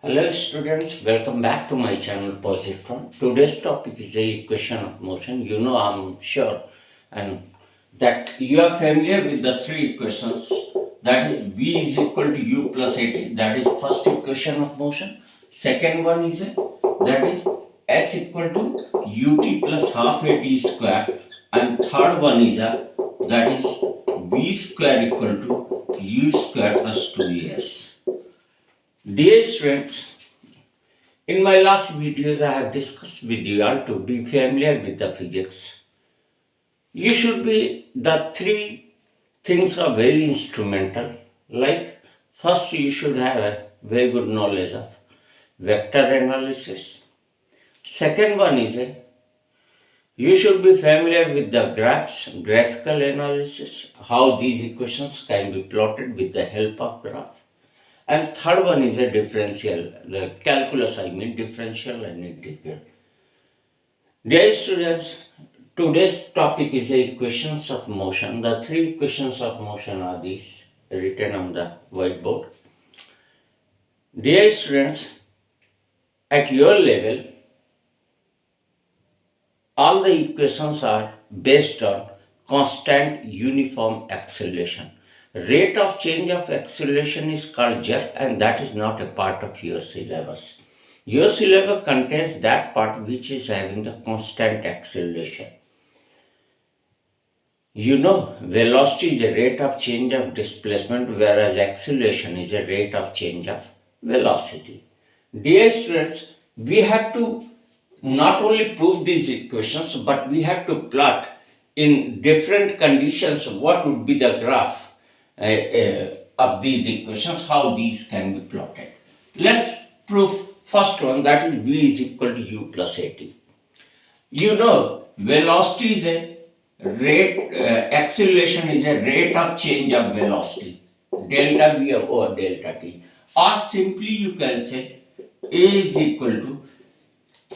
Hello students, welcome back to my channel Positron. Today's topic is the equation of motion. I'm sure and that you are familiar with the three equations, that is v is equal to u plus at, that is first equation of motion. Second one is that is s equal to ut plus half at square, and third one is that is v square equal to u square plus 2s. Dear students, in my last videos I have discussed with you all to be familiar with the physics. You should be, the three things are very instrumental. Like, first you should have a very good knowledge of vector analysis. Second one is you should be familiar with the graphs, graphical analysis, how these equations can be plotted with the help of graph. And third one is a differential, the calculus, differential and integral. Dear students, today's topic is the equations of motion. The three equations of motion are these, written on the whiteboard. Dear students, at your level, all the equations are based on constant uniform acceleration. Rate of change of acceleration is called jerk, and that is not a part of your syllabus. Your syllabus contains that part which is having the constant acceleration. Velocity is a rate of change of displacement, whereas acceleration is a rate of change of velocity. Dear students, we have to not only prove these equations, but we have to plot in different conditions what would be the graph of these equations, how these can be plotted. Let's prove first one, that is v is equal to u plus at. Velocity is a rate, acceleration is a rate of change of velocity, delta v over delta t. Or simply you can say a is equal to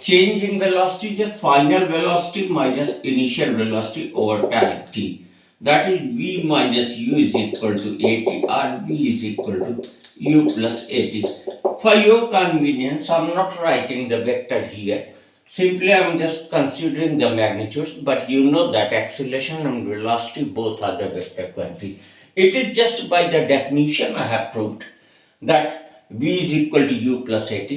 change in velocity is a final velocity minus initial velocity over time t. That is v minus u is equal to at, or v is equal to u plus at. For your convenience, I am not writing the vector here. Simply I am just considering the magnitudes, but you know that acceleration and velocity both are the vector quantity. It is just by the definition I have proved that v is equal to u plus at.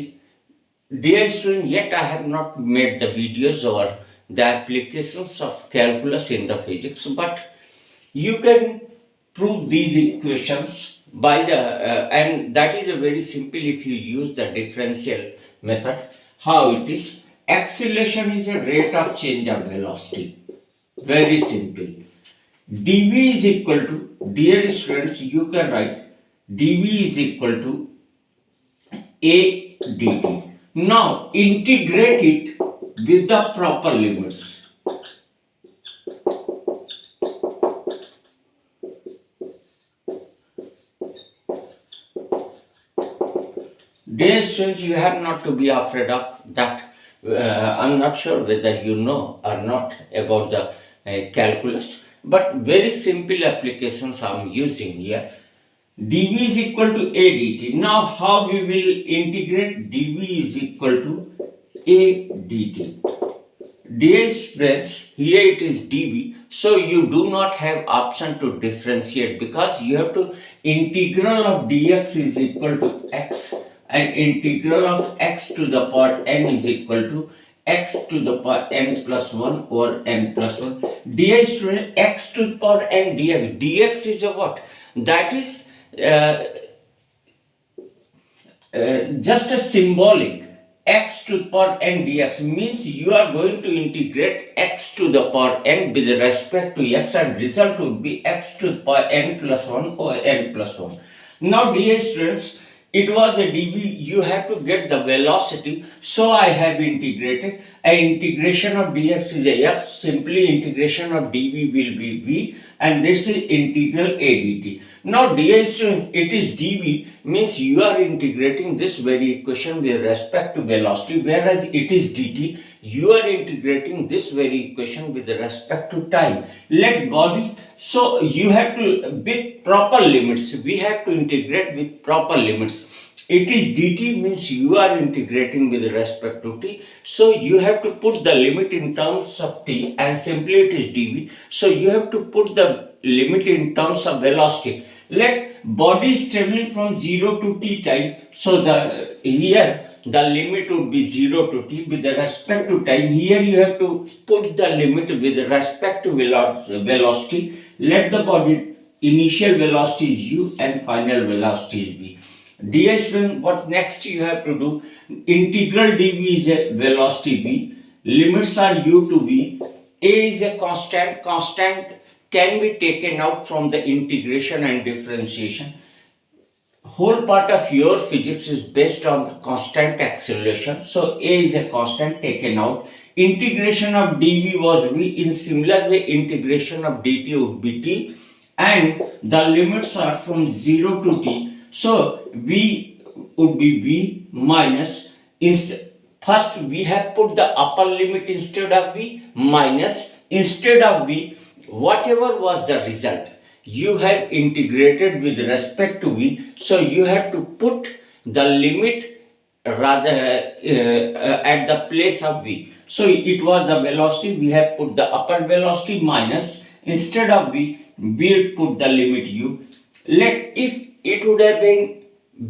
Dear student, yet I have not made the videos or the applications of calculus in the physics, but you can prove these equations by the and that is a very simple if you use the differential method. How it is? Acceleration is a rate of change of velocity. Very simple. dv is equal to, dear students, you can write dv is equal to a dt. Now integrate it with the proper limits. Dear students, you have not to be afraid of that. I'm not sure whether you know or not about the calculus, but very simple applications I'm using here. dv is equal to a dt. Now how we will integrate? dv is equal to a dt. Dear friends, here it is dv, so you do not have option to differentiate, because you have to integral of dx is equal to x, and integral of x to the power n is equal to x to the power n plus 1 over n plus 1. Dear student, x to the power n dx is a what? That is just a symbolic. X to the power n dx means you are going to integrate x to the power n with respect to x, and result would be x to the power n plus 1 or n plus 1. Now dear students, it was a dv, you have to get the velocity, so I have integrated. An integration of dx is a x, simply integration of dv will be v, and this is integral a dt. Now dear students, it is dv means you are integrating this very equation with respect to velocity, whereas it is dt, you are integrating this very equation with respect to time. Let body, so you have to, with proper limits, we have to integrate with proper limits. It is dt means you are integrating with respect to t. So you have to put the limit in terms of t, and simply it is dv. So you have to put the limit in terms of velocity. Let body is traveling from 0 to t time. So here the limit would be 0 to t with respect to time. Here you have to put the limit with respect to velocity. Let the body initial velocity is u and final velocity is v. Dear student, what next you have to do? Integral dv is a velocity v. Limits are u to v. A is a constant. Constant can be taken out from the integration and differentiation. Whole part of your physics is based on the constant acceleration. So A is a constant taken out. Integration of dv was v. In similar way, integration of dt would be t. And the limits are from 0 to t. So v would be v minus, first we have put the upper limit instead of v, minus, instead of v, whatever was the result, you have integrated with respect to v. So you have to put the limit rather at the place of v. So it was the velocity, we have put the upper velocity minus, instead of v, we put the limit u. If it would have been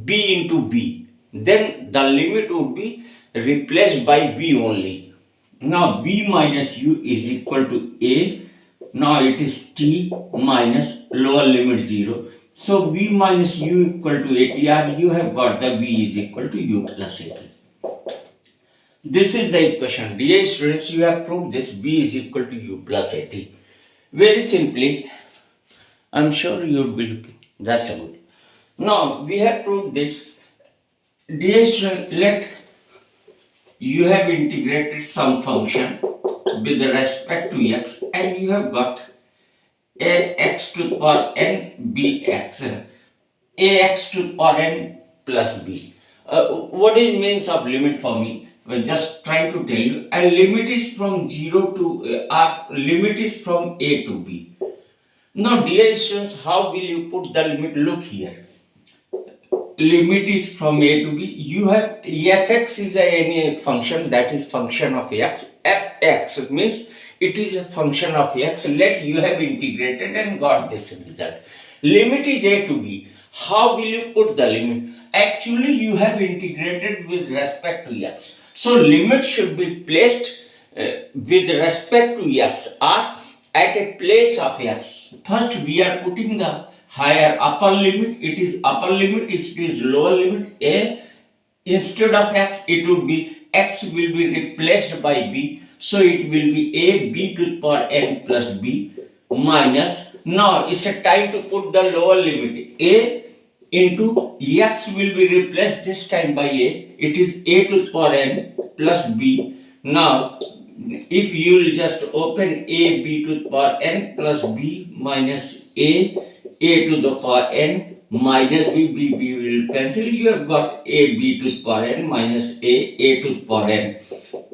b into v, then the limit would be replaced by v only. Now v minus u is equal to a. Now it is t minus lower limit 0. So v minus u equal to atr. You have got the v is equal to u plus at. This is the equation. Dear students, you have proved this. V is equal to u plus at. Very simply, I am sure you will be looking. That's good. Now we have proved this. Dear students, let you have integrated some function with respect to x, and you have got ax to the power n bx, ax to the power n plus b. What is means of limit for me? Well, just trying to tell you, a limit is from 0 to limit is from a to b. Now dear students, how will you put the limit? Look here. Limit is from a to b. You have fx is any function that is function of x. Fx means it is a function of x. Let you have integrated and got this result. Limit is a to b. How will you put the limit? Actually, you have integrated with respect to x. So limit should be placed with respect to x or at a place of x. First, we are putting the higher upper limit. It is upper limit, it is lower limit. A instead of x, it would be x will be replaced by b. So it will be a b to the power n plus b minus. Now it's a time to put the lower limit. A into x will be replaced this time by a. It is a to the power n plus b. Now if you will just open a b to the power n plus b minus a to the power n minus b will cancel. You have got a b to the power n minus a to the power n.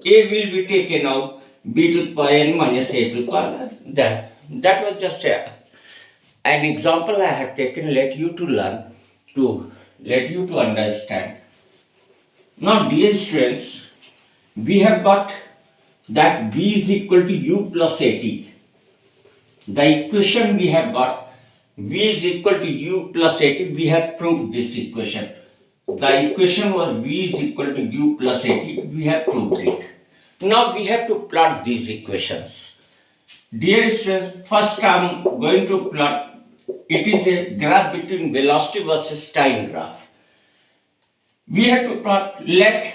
A will be taken out, b to the power n minus a to the power n. That was just an example I have taken, let you to learn, let you to understand. Now dear students, we have got that v is equal to u plus at. The equation we have got v is equal to u plus at. We have proved this equation. The equation was v is equal to u plus at. We have proved it. Now we have to plot these equations. Dear students, first I am going to plot. It is a graph between velocity versus time graph. We have to plot, let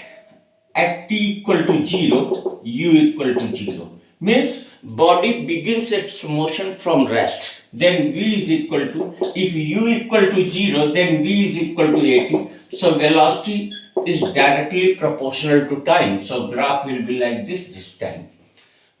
at t equal to 0, u equal to 0. Means body begins its motion from rest. Then v is equal to, if u equal to 0, then v is equal to 80. So velocity is directly proportional to time. So graph will be like this time.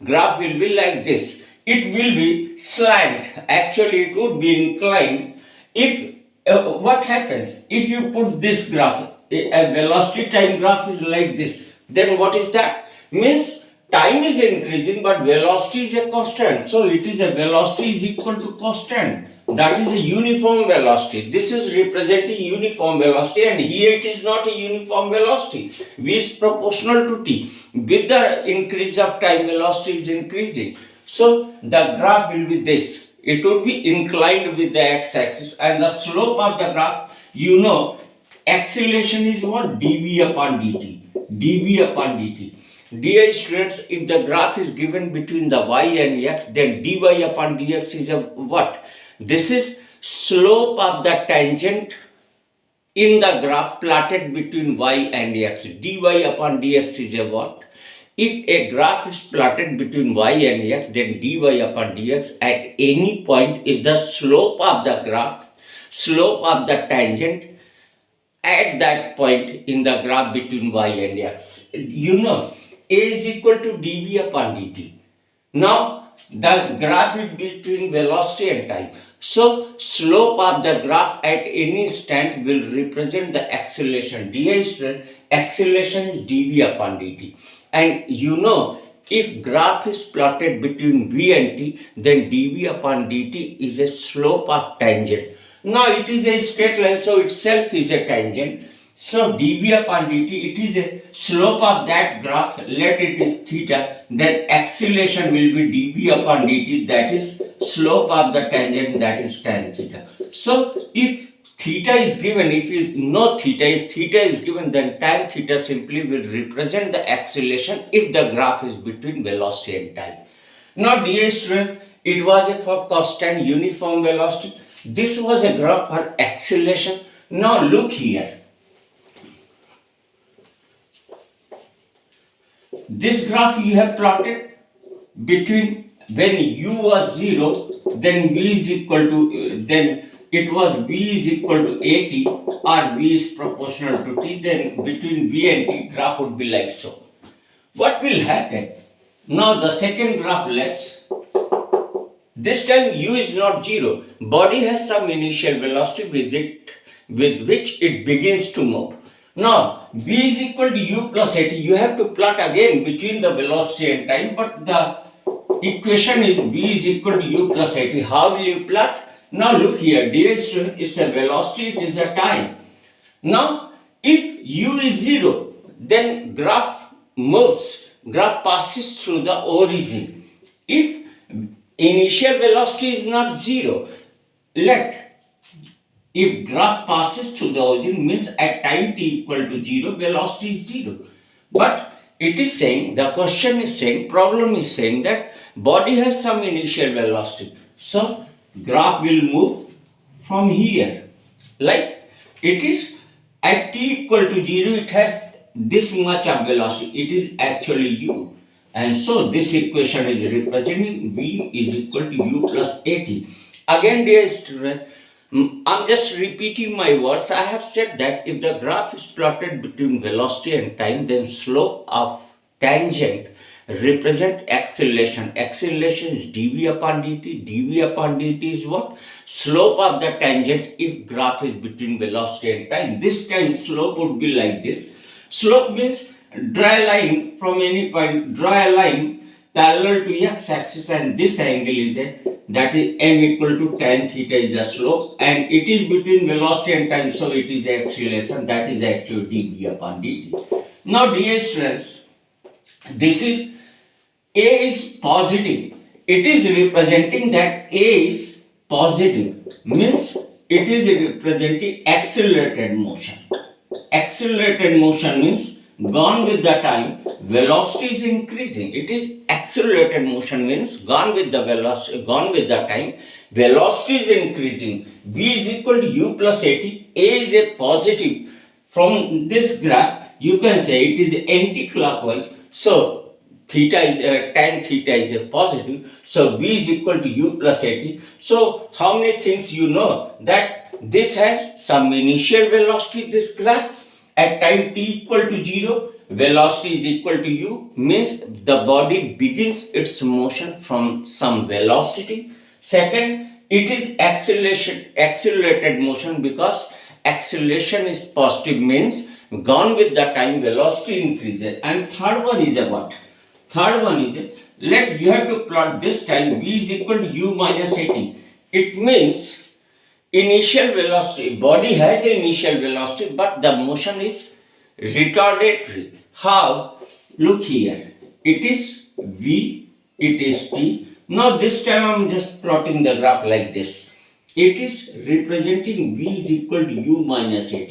Graph will be like this. It will be slant. Actually, it would be inclined. If what happens if you put this graph? A velocity time graph is like this. Then what is that? Means time is increasing, but velocity is a constant. So it is a velocity is equal to constant. that is a uniform velocity. This is representing uniform velocity, and here it is not a uniform velocity. V is proportional to t. With the increase of time, velocity is increasing. So the graph will be this. It would be inclined with the x-axis, and the slope of the graph, you know, acceleration is what? dv upon dt. dv upon dt. Dear students, if the graph is given between the y and x, then dy upon dx is a what? This is slope of the tangent in the graph plotted between y and x. dy upon dx is a what? If a graph is plotted between y and x, then dy upon dx at any point is the slope of the graph, slope of the tangent at that point in the graph between y and x. You know, a is equal to dv upon dt. Now, the graph is between velocity and time. So, slope of the graph at any instant will represent the acceleration. Acceleration is dv upon dt. And you know, if graph is plotted between v and t, then dv upon dt is a slope of tangent. Now, it is a straight line, so itself is a tangent. So dv upon dt, it is a slope of that graph, let it is theta, then acceleration will be dv upon dt, that is slope of the tangent, that is tan theta. So if theta is given, if you know theta, if theta is given, then tan theta simply will represent the acceleration if the graph is between velocity and time. Now dear student, it was for constant uniform velocity. This was a graph for acceleration. Now look here. This graph you have plotted between when u was 0, then v is equal to, then it was v is equal to at or v is proportional to t, then between v and t graph would be like so. What will happen? Now the second graph less. This time u is not 0. Body has some initial velocity with which it begins to move. Now, v is equal to u plus at. You have to plot again between the velocity and time, but the equation is v is equal to u plus at. How will you plot? Now look here, ds is a velocity, it is a time. Now, if u is 0, then graph moves, graph passes through the origin. If initial velocity is not 0, if graph passes through the origin, means at time t equal to 0, velocity is 0. But it is saying, the question is saying, problem is saying that body has some initial velocity. So, graph will move from here. Like it is at t equal to 0, it has this much of velocity. It is actually u. And so, this equation is representing v is equal to u plus at. Again, dear student, I'm just repeating my words. I have said that if the graph is plotted between velocity and time, then slope of tangent represent acceleration. Acceleration is dv upon dt. dv upon dt is what? Slope of the tangent if graph is between velocity and time. This time slope would be like this. Slope means draw a line from any point, draw a line parallel to x-axis, and this angle is that is m equal to tan theta is the slope, and it is between velocity and time, so it is acceleration, that is actually dv upon dt. Now dear students, this is a is positive. It is representing that a is positive, means it is representing accelerated motion. Accelerated motion means gone with the time, velocity is increasing. It is accelerated motion means gone with the velocity, gone with the time, velocity is increasing. V is equal to u plus at. A is a positive. From this graph, you can say it is anti-clockwise. So theta is tan theta is a positive. So V is equal to u plus at. So how many things you know? That this has some initial velocity, this graph. At time t equal to 0, velocity is equal to u, means the body begins its motion from some velocity. Second, it is accelerated motion, because acceleration is positive, means gone with the time, velocity increases. And third one is a what? Third one is you have to plot this time v is equal to u minus at. It means initial velocity, body has initial velocity, but the motion is retardatory. How? Look here. It is V, it is T. Now this time I am just plotting the graph like this. It is representing V is equal to U minus AT.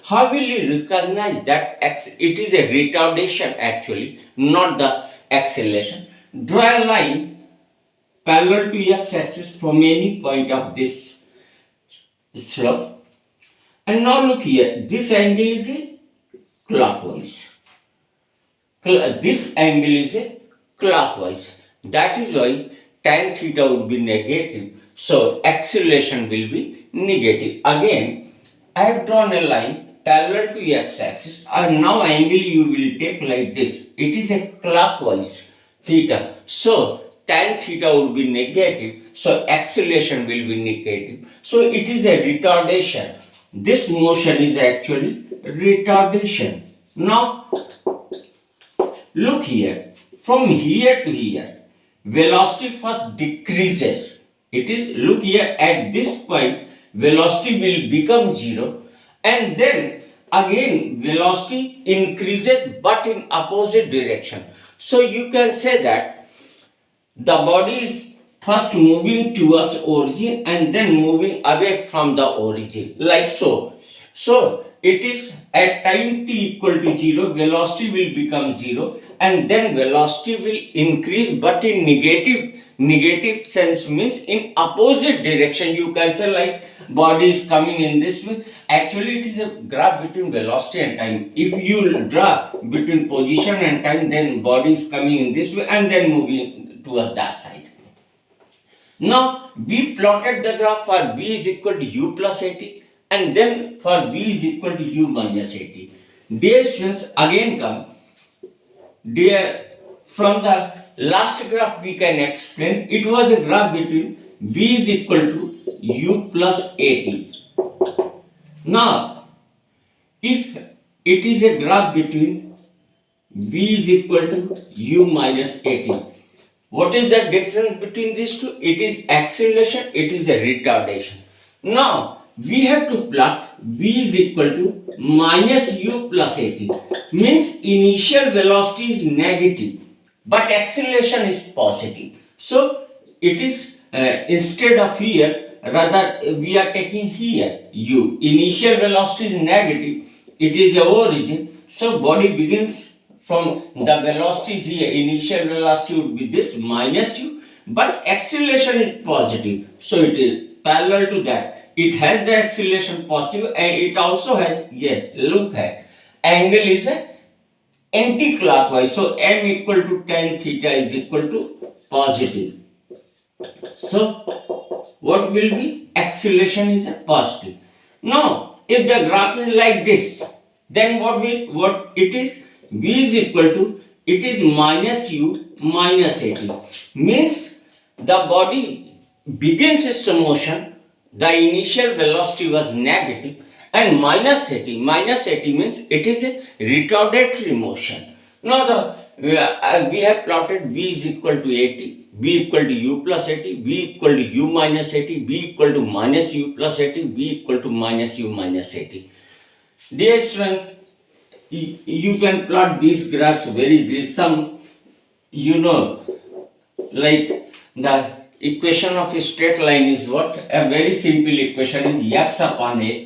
How will you recognize that it is a retardation actually, not the acceleration? Draw a line parallel to x-axis from any point of this slope. And now look here, this angle is a clockwise. This angle is a clockwise. That is why tan theta would be negative. So acceleration will be negative. Again, I have drawn a line parallel to x-axis, and now angle you will take like this. It is a clockwise theta. So tan theta would be negative. So acceleration will be negative. So it is a retardation. This motion is actually retardation. Now look here. From here to here, velocity first decreases. It is, look here, at this point velocity will become 0, and then again velocity increases but in opposite direction. So you can say that the body is first moving towards origin and then moving away from the origin, like so. So it is at time t equal to 0, velocity will become 0, and then velocity will increase but in negative sense, means in opposite direction. You can say like body is coming in this way. Actually it is a graph between velocity and time. If you draw between position and time, then body is coming in this way and then moving towards that side. Now we plotted the graph for v is equal to u plus at, and then for v is equal to u minus at. Dear students, again come. Dear, from the last graph we can explain, it was a graph between v is equal to u plus at. Now, if it is a graph between v is equal to u minus at, what is the difference between these two? It is acceleration, it is a retardation. Now, we have to plot v is equal to minus u plus at. Means initial velocity is negative, but acceleration is positive. So it is instead of here, rather we are taking here u. Initial velocity is negative, it is the origin. So body begins from the velocity is here. Initial velocity would be this minus u, but acceleration is positive. So it is parallel to that. It has the acceleration positive, and it also has, yeah, look at, angle is a anti-clockwise. So m equal to tan theta is equal to positive. So what will be? Acceleration is a positive. Now if the graph is like this, then what it is? V is equal to, it is minus u minus at. Means the body begins its motion, the initial velocity was negative, and minus at means it is a retardatory motion. Now we have plotted v is equal to at, v equal to u plus at, v equal to u minus at, v equal to minus u plus at, v equal to minus u minus at. Dear students, you can plot these graphs very easily. Some, like the equation of a straight line is what? A very simple equation is x upon a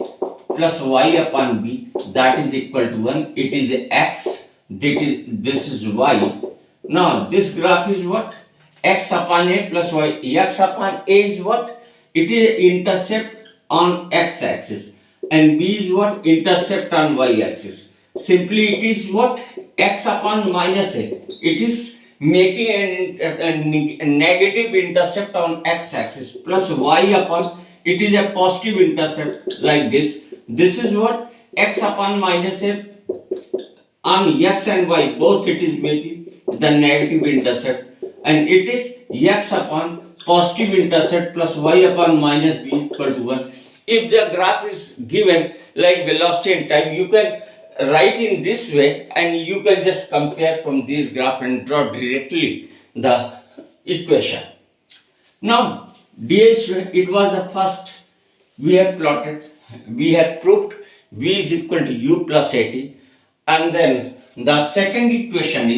plus y upon b, that is equal to 1. It is x, this is y. Now this graph is what? X upon a plus y. X upon a is what? It is intercept on x axis, and b is what? Intercept on y axis. Simply it is what? X upon minus a. It is making a negative intercept on x axis, plus y upon, it is a positive intercept like this. This is what? X upon minus a on x and y, both it is making the negative intercept, and it is x upon positive intercept plus y upon minus b equal to 1. If the graph is given like velocity and time, you can write in this way, and you can just compare from this graph and draw directly the equation. Now, dear student, it was the first we have plotted, we have proved v is equal to u plus at, and then the second equation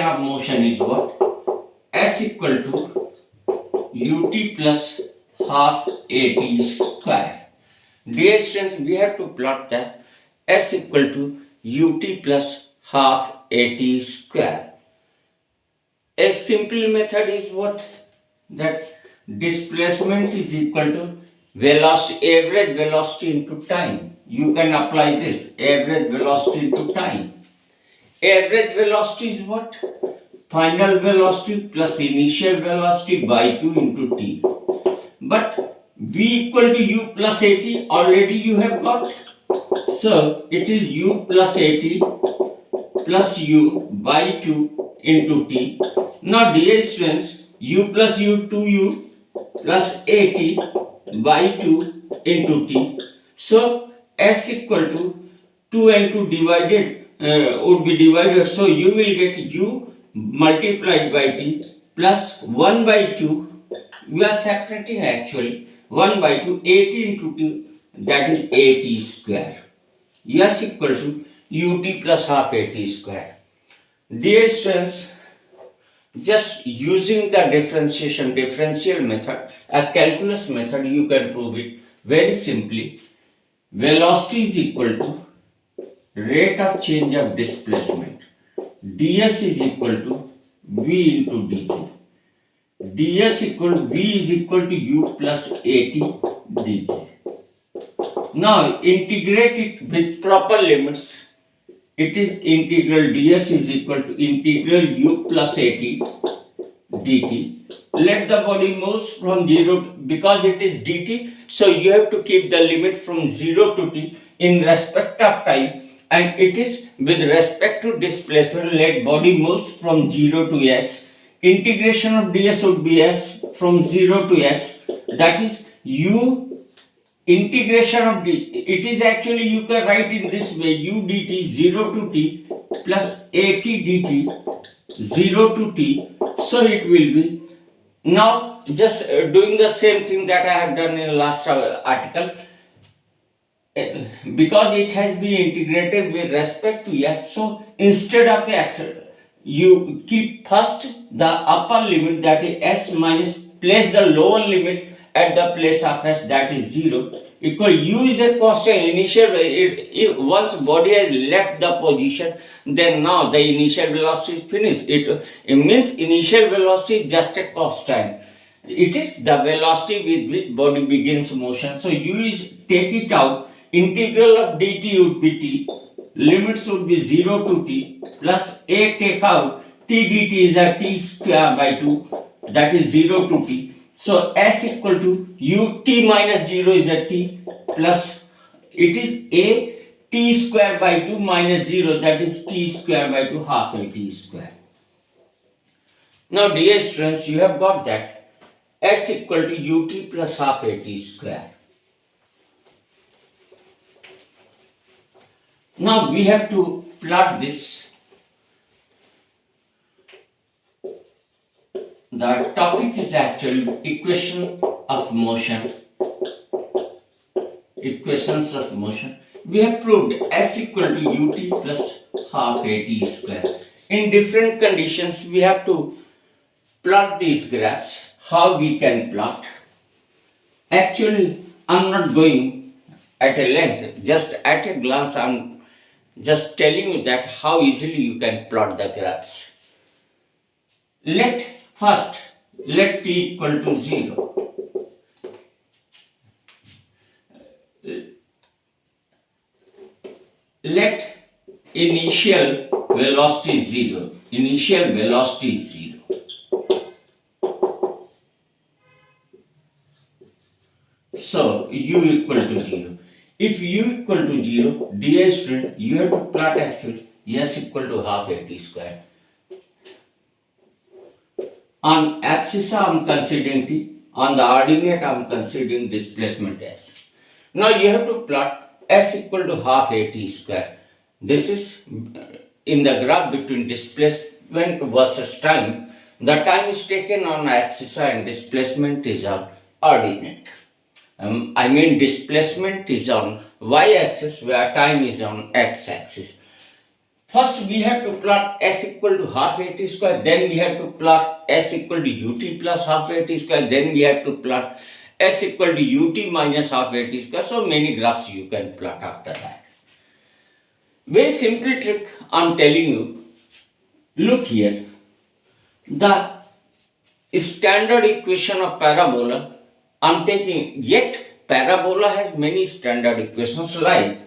of motion is what? S equal to ut plus half at square. Dear students, we have to plot that S equal to ut plus half at square. A simple method is what? That displacement is equal to velocity, average velocity into time. You can apply this, average velocity into time. Average velocity is what? Final velocity plus initial velocity by 2 into t. But v equal to u plus at already you have got. So it is u plus at plus u by 2 into t. Now dear students, u plus u 2u plus at by 2 into t. So s equal to 2 and 2 divided would be divided. So you will get u multiplied by t plus 1 by 2. We are separating actually 1 by 2, 80 into 2, that is at square. S equal to ut plus half at square. Dear students, just using the differential method, a calculus method, you can prove it very simply. Velocity is equal to rate of change of displacement. ds is equal to v into dt. ds equal to v is equal to u plus at dt. Now integrate it with proper limits. It is integral ds is equal to integral u plus at dt. Let the body move from 0 because it is dt, so you have to keep the limit from 0 to t in respect of time, and it is with respect to displacement. Let body moves from 0 to s. Integration of ds would be s from 0 to s, that is u integration of d. It is actually, you can write in this way, u dt 0 to t plus at dt 0 to t. So it will be, now just doing the same thing that I have done in last article, because it has been integrated with respect to s. So instead of x, you keep first the upper limit, that is s minus, place the lower limit at the place of s, that is 0, equal u is a constant initial. Once body has left the position, then now the initial velocity is finished. It means initial velocity is just a constant. It is the velocity with which body begins motion. So u is, take it out, integral of dt would be t, limits would be 0 to t plus a, take out, t dt is a t square by 2, that is 0 to t. So s equal to u t minus 0 is a t plus, it is a t square by 2 minus 0, that is t square by 2 half a t square. Now dear students, you have got that s equal to ut plus half a t square. Now we have to plot this. The topic is actually equation of motion. Equations of motion. We have proved s equal to ut plus half a t square. In different conditions, we have to plot these graphs. How we can plot? Actually, I'm not going at a length. Just at a glance, I'm just telling you that how easily you can plot the graphs. First, let t equal to 0. Let initial velocity 0. Initial velocity 0. So u equal to 0. If u equal to 0, dear student, you have to plot actually s equal to half a t square. On abscissa I am considering t, on the ordinate I am considering displacement s. Now you have to plot s equal to half a t square. This is in the graph between displacement versus time. The time is taken on abscissa and displacement is on ordinate. I mean displacement is on y-axis where time is on x-axis. First we have to plot s equal to half at square, then we have to plot s equal to ut plus half at square, then we have to plot s equal to ut minus half at square. So many graphs you can plot after that. Very simple trick I'm telling you. Look here. The standard equation of parabola, I'm taking, yet parabola has many standard equations like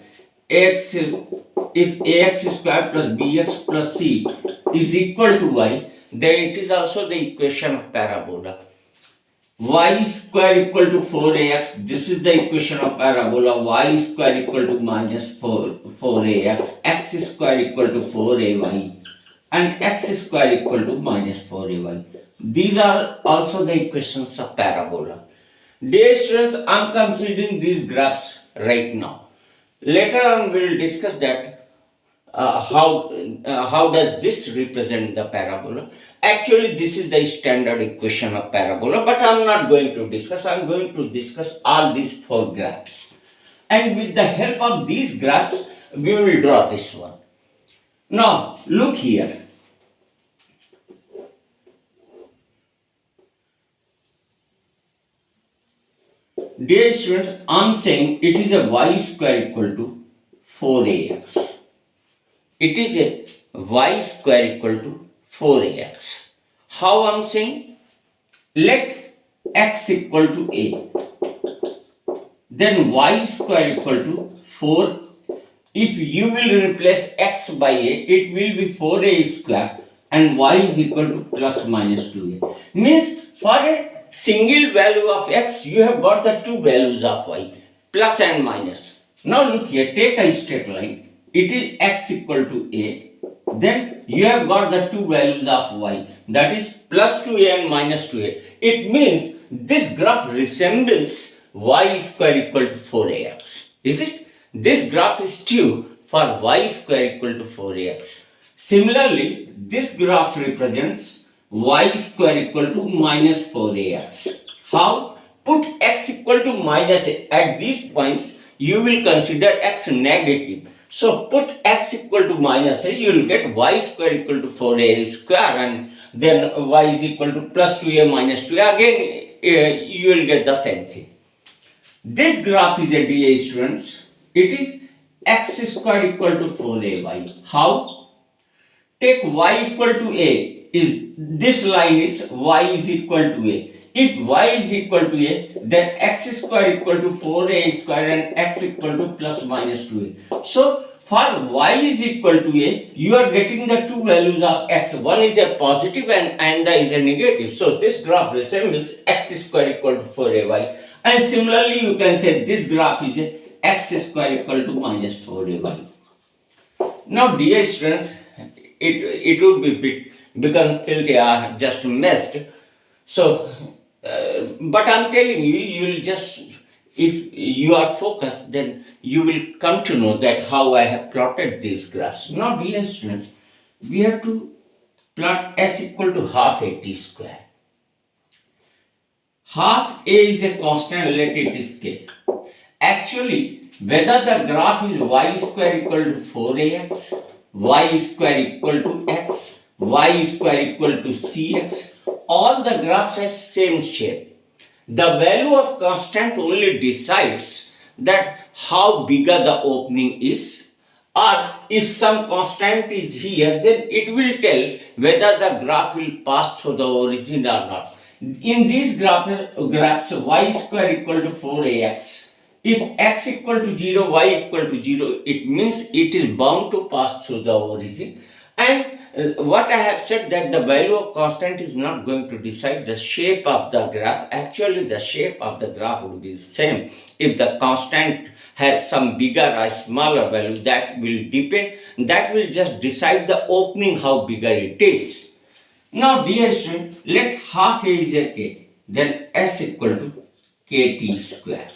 ax, if ax square plus bx plus c is equal to y, then it is also the equation of parabola. Y square equal to 4ax, this is the equation of parabola. Y square equal to minus 4ax, x square equal to 4ay, and x square equal to minus 4ay. These are also the equations of parabola. Dear students, I am considering these graphs right now. Later on we will discuss that how does this represent the parabola. Actually this is the standard equation of parabola, but I am not going to discuss. I am going to discuss all these 4 graphs, and with the help of these graphs we will draw this one. Now look here. Dear students, I am saying it is a y square equal to 4ax. It is a y square equal to 4ax. How I am saying? Let x equal to a. Then y square equal to 4. If you will replace x by a, it will be 4a square, and y is equal to plus minus 2a. Means for a single value of x, you have got the 2 values of y, plus and minus. Now look here, take a straight line. It is x equal to a. Then you have got the 2 values of y, that is plus 2a and minus 2a. It means this graph resembles y square equal to 4ax. Is it? This graph is true for y square equal to 4ax. Similarly, this graph represents y square equal to minus 4ax. How? Put x equal to minus a. At these points, you will consider x negative. So put x equal to minus a, you will get y square equal to 4a square, and then y is equal to plus 2a minus 2a. Again, you will get the same thing. This graph is a DA students. It is x square equal to 4ay. How? Take y equal to a. This line is y is equal to a. If y is equal to a, then x square equal to 4a square and x equal to plus minus 2a. So for y is equal to a, you are getting the 2 values of x. One is a positive and the is a negative. So this graph resembles x square equal to 4ay. And similarly, you can say this graph is a x square equal to minus 4ay. Now dear students, it would be become filthy or just messed. So, but I'm telling you, you will just, if you are focused, then you will come to know that how I have plotted these graphs. Now dear students, we have to plot s equal to half a t square. Half a is a constant, let it is k. Actually, whether the graph is y square equal to 4ax, y square equal to x, y square equal to cx, all the graphs have same shape. The value of constant only decides that how bigger the opening is, or if some constant is here, then it will tell whether the graph will pass through the origin or not. In these graphs, y square equal to 4ax. If x equal to 0, y equal to 0, it means it is bound to pass through the origin. And what I have said, that the value of constant is not going to decide the shape of the graph. Actually, the shape of the graph would be the same. If the constant has some bigger or smaller value, that will depend, that will just decide the opening, how bigger it is. Now dear student, let half a is a k, then s equal to kt square.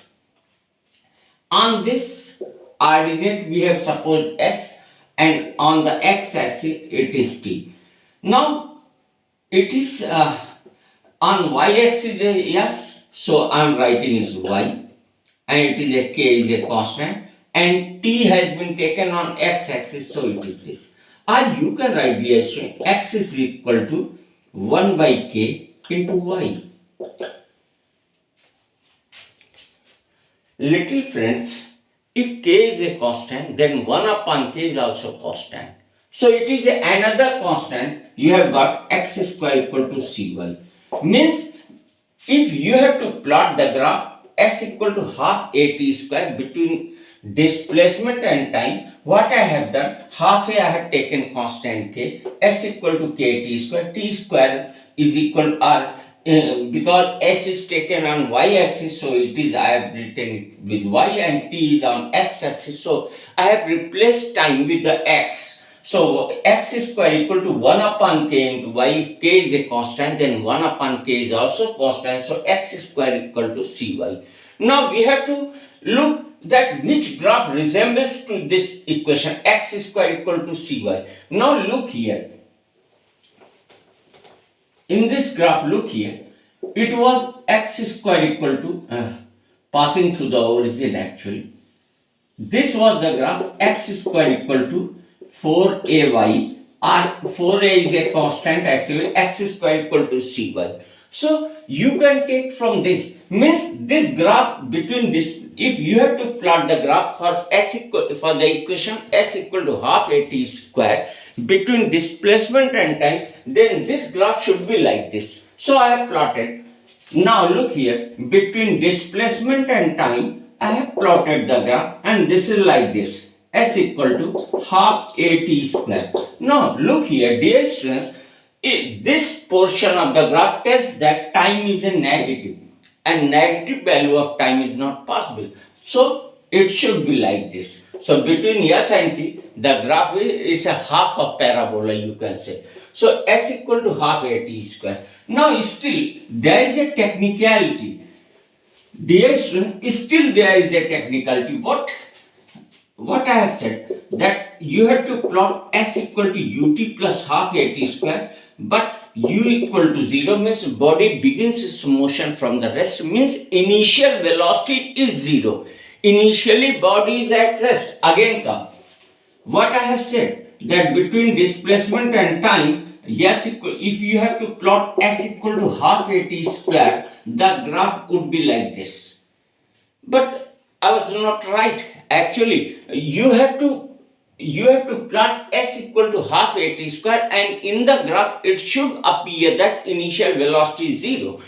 On this ordinate we have supposed s, and on the x-axis it is t. Now it is on y-axis s, so I am writing is y. and it is a k is a constant, and t has been taken on x-axis, so it is this. Or you can write the as x is equal to 1 by k into y. Little friends, if k is a constant, then 1 upon k is also constant. So it is another constant. You have got x square equal to cy. Means if you have to plot the graph s equal to half a t square between displacement and time, what I have done, half a I have taken constant k, s equal to k t square is equal r, because s is taken on y axis, so it is, I have written it with y, and t is on x axis, so I have replaced time with the x. So x square equal to 1 upon k into y. If k is a constant, then 1 upon k is also constant, so x square equal to cy. Now we have to look that which graph resembles to this equation, x square equal to cy. Now look here. In this graph, look here, it was x square equal to, passing through the origin actually. This was the graph x square equal to 4ay, or 4a is a constant actually, x square equal to cy. So you can take from this, means this graph between this, if you have to plot the graph for s equal, for the equation s equal to half a t square between displacement and time, then this graph should be like this. So I have plotted. Now look here, between displacement and time, I have plotted the graph, and this is like this, s equal to half a t square. Now look here, dear students, this portion of the graph tells that time is a negative, and negative value of time is not possible. So it should be like this. So between s and t, the graph is a half of parabola, you can say. So s equal to half a t square. Now still there is a technicality. Dear student, still there is a technicality. What I have said, that you have to plot s equal to ut plus half a t square, but u equal to 0 means body begins its motion from the rest, means initial velocity is 0. Initially body is at rest. Again come. What I have said, that between displacement and time, s equal, if you have to plot s equal to half a t square, the graph would be like this. But I was not right. Actually, you have to plot s equal to half a t square, and in the graph it should appear that initial velocity is 0.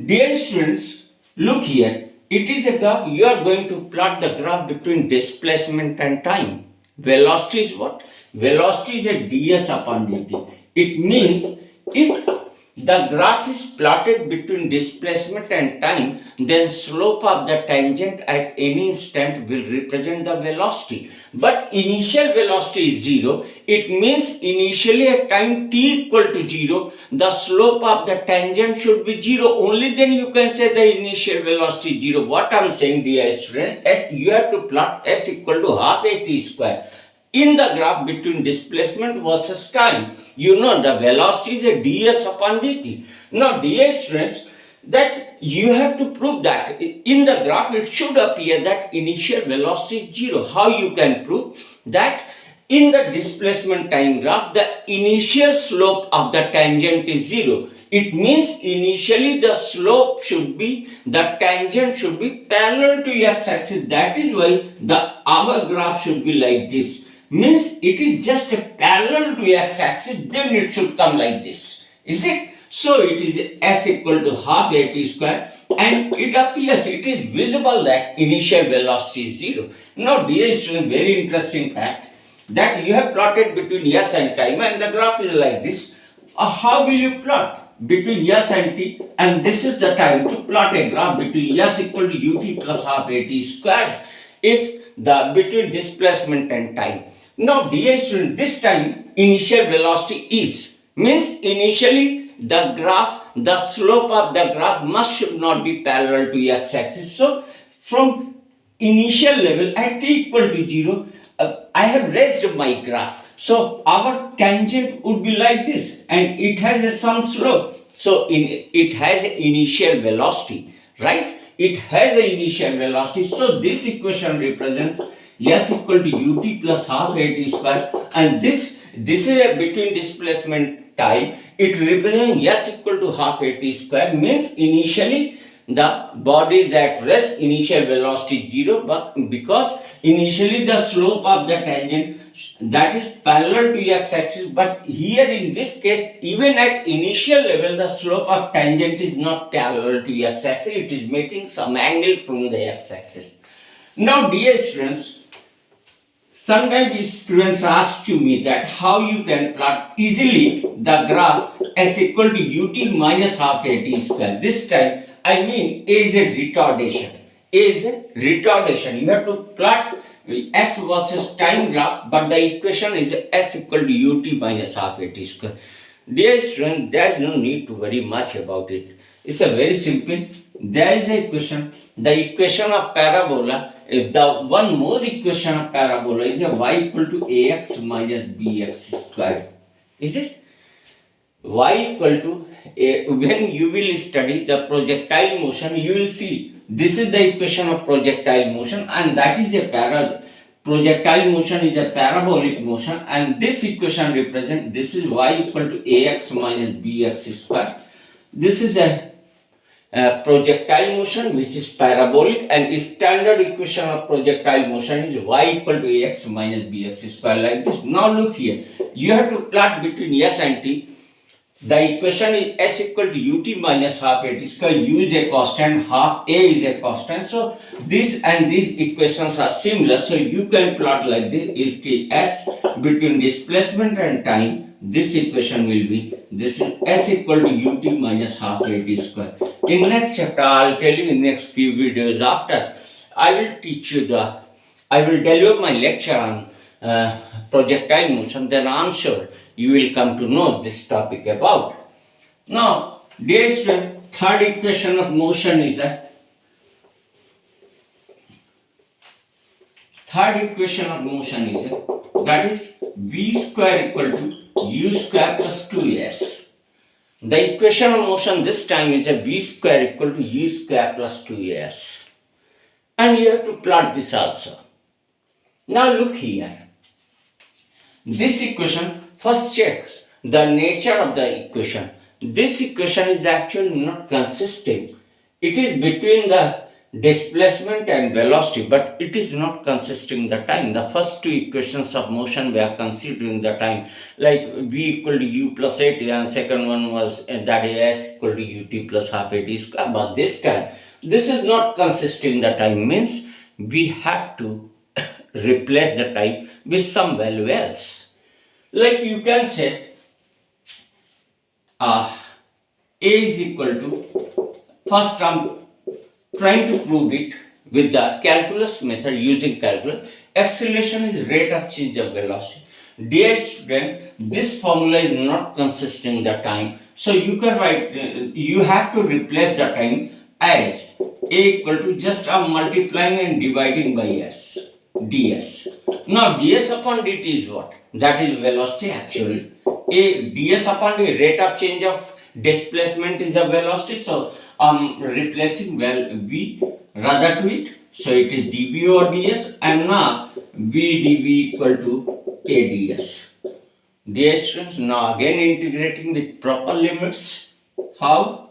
Dear students, look here. It is a graph. You are going to plot the graph between displacement and time. Velocity is what? Velocity is a ds upon dt. It means if the graph is plotted between displacement and time, then slope of the tangent at any instant will represent the velocity. But initial velocity is 0. It means initially at time t equal to 0, the slope of the tangent should be 0. Only then you can say the initial velocity is 0. What I am saying, dear students, you have to plot s equal to half a t square in the graph between displacement versus time. You know the velocity is a ds upon dt. Now dear students, that you have to prove that in the graph it should appear that initial velocity is 0. How you can prove that? In the displacement time graph, the initial slope of the tangent is 0. It means initially the slope should be, the tangent should be parallel to x-axis. That is why our graph should be like this. Means it is just a parallel to x-axis, then it should come like this. Is it? So it is s equal to half a t square, and it appears, it is visible that initial velocity is 0. Now dear student, very interesting fact, that you have plotted between s and time, and the graph is like this. How will you plot between s and t? And this is the time to plot a graph between s equal to ut plus half a t square, if the between displacement and time. Now dear student, this time initial velocity is, means initially the graph, the slope of the graph should not be parallel to x-axis. So from initial level at t equal to 0, I have raised my graph. So our tangent would be like this, and it has some slope. So it has initial velocity, right? it has an initial velocity. So this equation represents s equal to ut plus half at square, and this is a between displacement time. It represents s equal to half at square, means initially the body is at rest, initial velocity 0, but because initially the slope of the tangent that is parallel to x-axis, but here in this case even at initial level the slope of tangent is not parallel to x-axis, it is making some angle from the x-axis. Now dear students, sometimes students ask to me that how you can plot easily the graph s equal to ut minus half at square. This time I mean A is a retardation. A is a retardation. You have to plot S versus time graph, but the equation is S equal to ut minus half at square. Dear student, there is no need to worry much about it. It's a very simple. There is a equation. The equation of parabola, the one more equation of parabola is a y equal to ax minus bx square. Is it? Y equal to when you will study the projectile motion, you will see this is the equation of projectile motion, and that is a projectile motion is a parabolic motion, and this equation represent this is y equal to ax minus bx square. This is a projectile motion which is parabolic, and standard equation of projectile motion is y equal to ax minus bx square, like this. Now look here, you have to plot between s and t. The equation is s equal to ut minus half at square. U is a constant, half a is a constant. So this and these equations are similar. So you can plot like this. It s between displacement and time. This equation will be, this is s equal to ut minus half at square. In next chapter, I will tell you in next few videos after. I will teach you I will deliver my lecture on projectile motion. Then I am sure you will come to know this topic about. Now, dear student, third equation of motion is that is v square equal to u square plus 2s. The equation of motion this time is a v square equal to u square plus 2s. And you have to plot this also. Now look here. This equation, first check the nature of the equation. This equation is actually not consistent. It is between the displacement and velocity, but it is not consisting the time. The first two equations of motion we are considering the time, like v equal to u plus at, and second one was that is s equal to ut plus half at square. But this time, this is not consisting the time, means we have to replace the time with some value else. Like you can say A is equal to, first I'm trying to prove it with the calculus method, using calculus. Acceleration is rate of change of velocity. Dear student, this formula is not consisting the time, so you can write, you have to replace the time as A equal to, just I'm multiplying and dividing by s, ds. Now ds upon dt is what? That is velocity actually. A ds upon the rate of change of displacement is a velocity, so I'm replacing v rather to it, so it is dv over ds, and now v dv equal to a ds. Dear students, now again integrating with proper limits. How?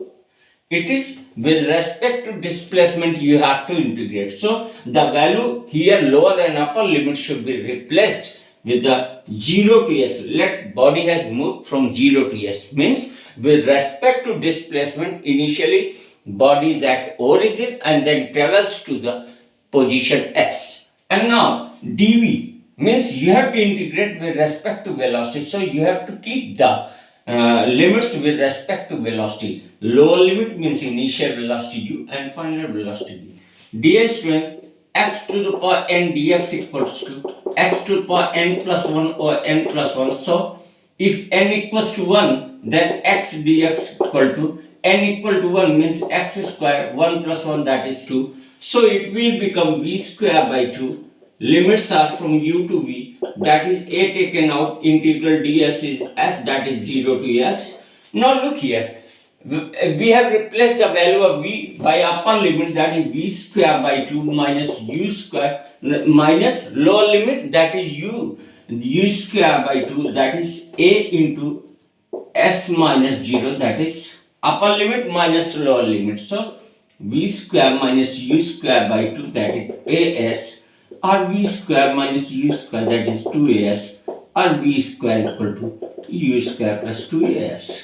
It is with respect to displacement you have to integrate. So the value here, lower and upper limit, should be replaced with the 0 to s. Let body has moved from 0 to s, means with respect to displacement, initially body is at origin and then travels to the position s. And now dv means you have to integrate with respect to velocity, so you have to keep the limits with respect to velocity. Lower limit means initial velocity u and final velocity v. Dear students, x to the power n dx equals to x to the power n plus 1 or n plus 1. So if n equals to 1, then x dx equal to n equal to 1 means x square, 1 plus 1, that is 2. So it will become v square by 2. Limits are from u to v, that is a taken out, integral ds is s, that is 0 to s. Now look here, we have replaced the value of v by upper limit, that is v square by 2 minus u square minus lower limit, that is u square by 2, that is a into s minus 0, that is upper limit minus lower limit. So v square minus u square by 2, that is as, or v square minus u square, that is 2as, or v square equal to u square plus 2as.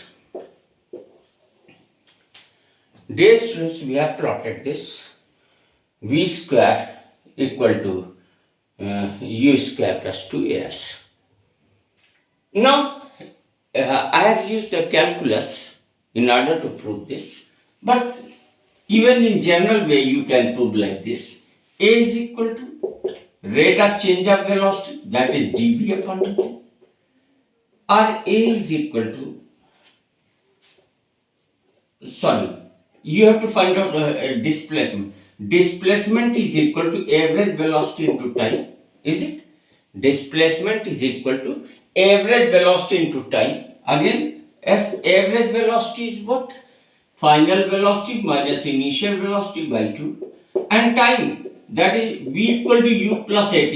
Dear students, we have plotted this v square equal to u square plus 2as. Now, I have used the calculus in order to prove this, but even in general way you can prove like this. A is equal to rate of change of velocity, that is dv upon dt, or A is equal to, you have to find out displacement. Displacement is equal to average velocity into time, is it? Displacement is equal to average velocity into time. Again, as average velocity is what? Final velocity minus initial velocity by 2, and time, that is v equal to u plus at.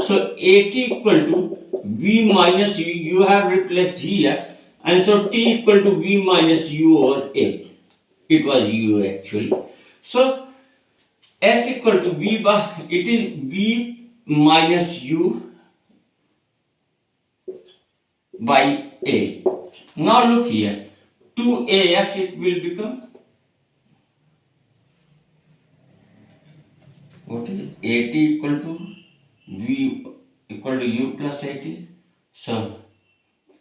So at equal to v minus u, you have replaced here, and so t equal to v minus u over a. It was u actually. So s equal to v by, it is v minus u by a. Now look here, 2as it will become, what is it? At equal to v equal to u plus at. So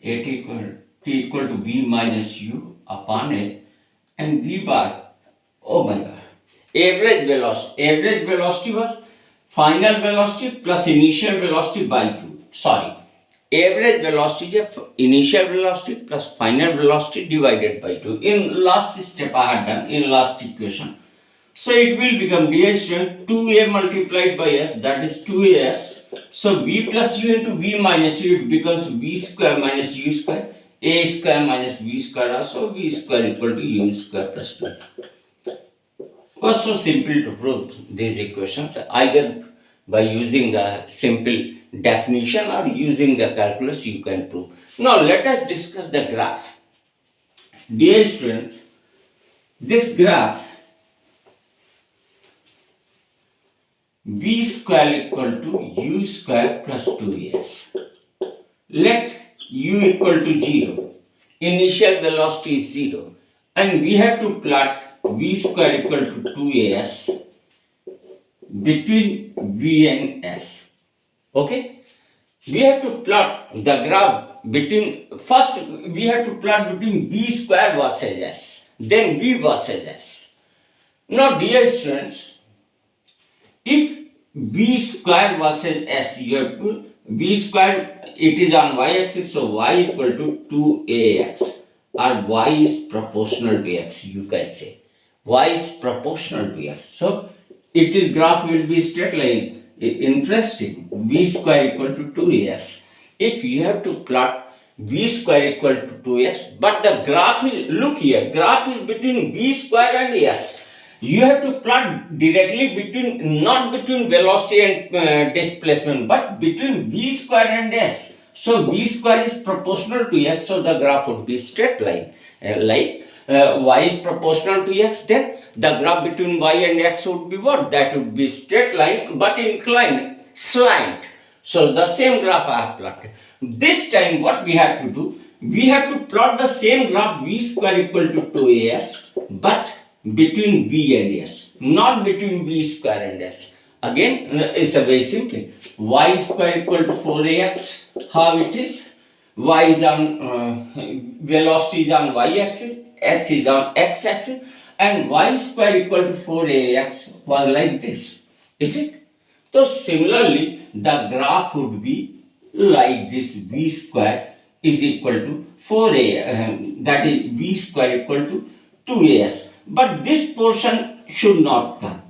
at equal t equal to v minus u upon a, and v bar, oh my god, average velocity. Average velocity was final velocity plus initial velocity by 2. Sorry, average velocity is initial velocity plus final velocity divided by 2. In last step I had done, in last equation. So it will become, dear student, 2a multiplied by s, that is 2as. So v plus u into v minus u, it becomes v square minus u square, a square minus v square, also v square equal to u square plus 2. It was so simple to prove these equations, either by using the simple definition or using the calculus you can prove. Now let us discuss the graph. Dear students, this graph v square equal to u square plus 2as. Let u equal to 0. Initial velocity is 0. And we have to plot v square equal to 2as between v and s. Okay? We have to plot the graph between, first we have to plot between v square versus s. Then v versus s. Now dear students, if v square versus s, you have to, v square, it is on y-axis, so y equal to 2ax, or y is proportional to x, you can say. Y is proportional to x. So, it is graph will be straight line. Interesting. V square equal to 2as. If you have to plot v square equal to 2s, but the graph is, look here, graph is between v square and s. You have to plot directly between, not between velocity and displacement, but between v square and s. So v square is proportional to s, so the graph would be straight line. Like y is proportional to x, then the graph between y and x would be what? That would be straight line, but inclined, slant. So the same graph I have plotted. This time what we have to do? We have to plot the same graph v square equal to 2as, but between v and s, not between v square and s. Again, it's a very simple. Y square equal to 4ax. How it is? Y is on velocity is on y-axis, s is on x-axis, and y square equal to 4ax was like this. Is it? So similarly, the graph would be like this: v square is equal to 4a, that is v square equal to 2as. But this portion should not come,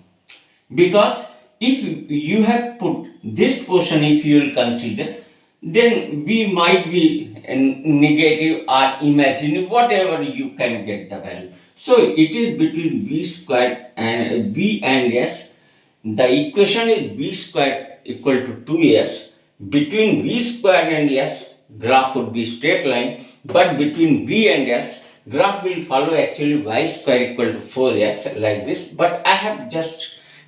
because if you have put this portion, if you will consider, then V might be negative or imaginary, whatever you can get the value. So it is between V squared and V and S. The equation is V squared equal to 2S. Between V squared and S, graph would be straight line, but between V and S, graph will follow actually y square equal to 4x like this. But I have just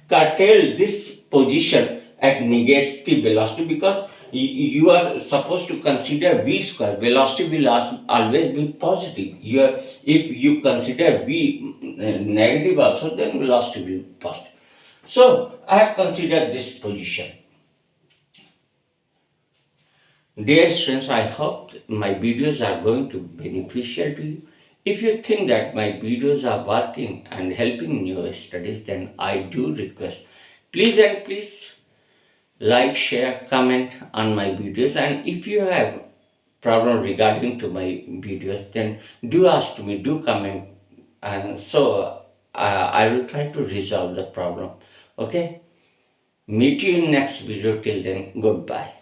curtailed this position at negative velocity because you are supposed to consider v square. Velocity will always be positive. If you consider v negative also, then velocity will be positive. So I have considered this position. Dear students, I hope my videos are going to be beneficial to you. If you think that my videos are working and helping in your studies, then I do request, please like, share, comment on my videos. And if you have problem regarding to my videos, then do ask me, do comment, and so I will try to resolve the problem. Okay, meet you in next video. Till then, goodbye.